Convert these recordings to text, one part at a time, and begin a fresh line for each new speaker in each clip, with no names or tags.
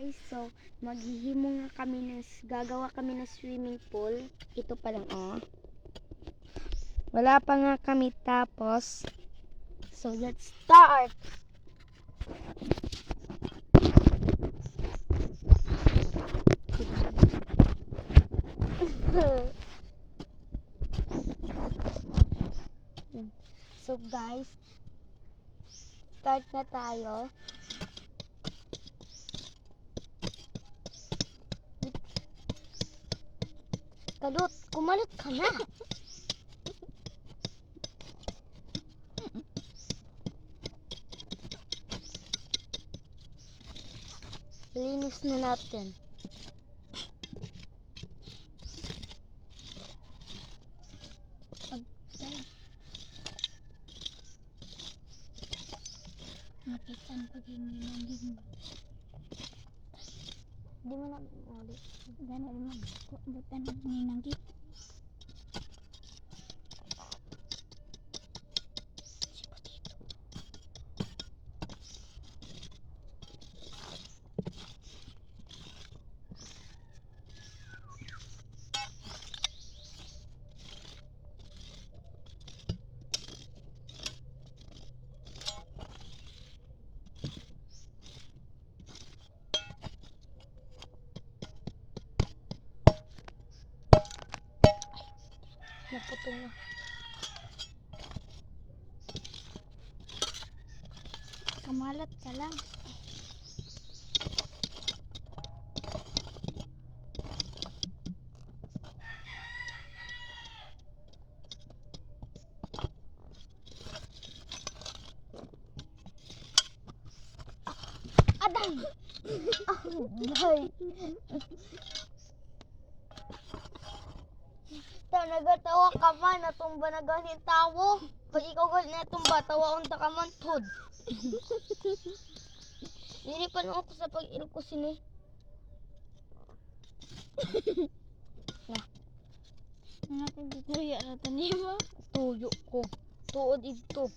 guys, so maghihimo nga kami gagawa kami ng swimming pool. Ito pa lang wala pa nga kami tapos. So let's start. So guys, start na tayo. Kadot, kumalot ka na. Linis na natin.
Napitan ko din yung
Di mo na ulit.
gana naman butan ni nanggi.
Naputol na.
Kamalat ka lang.
Aday! Aday! Nagatawa ka man, natumba na ganin tawo. Pag ikaw ganin natumba, tawa unta ka man, tod. Hindi pa ako sa pag-il ko sini.
Nakagituya na tanima.
Tuyo ko. Tuod ito.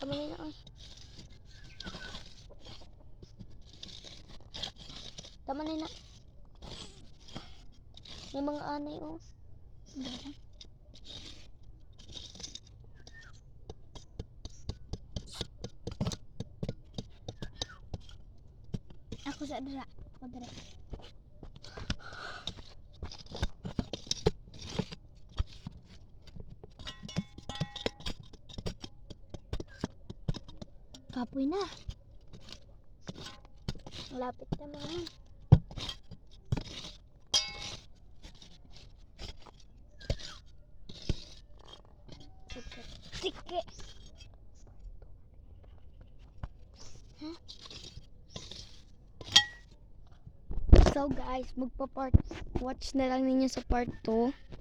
Tama na ay. Tama na. May mga anay
Ako sa dira. Ako dira.
Kapoy na. Lapit na mga. Sige. Huh? So guys, watch na lang ninyo sa part 2.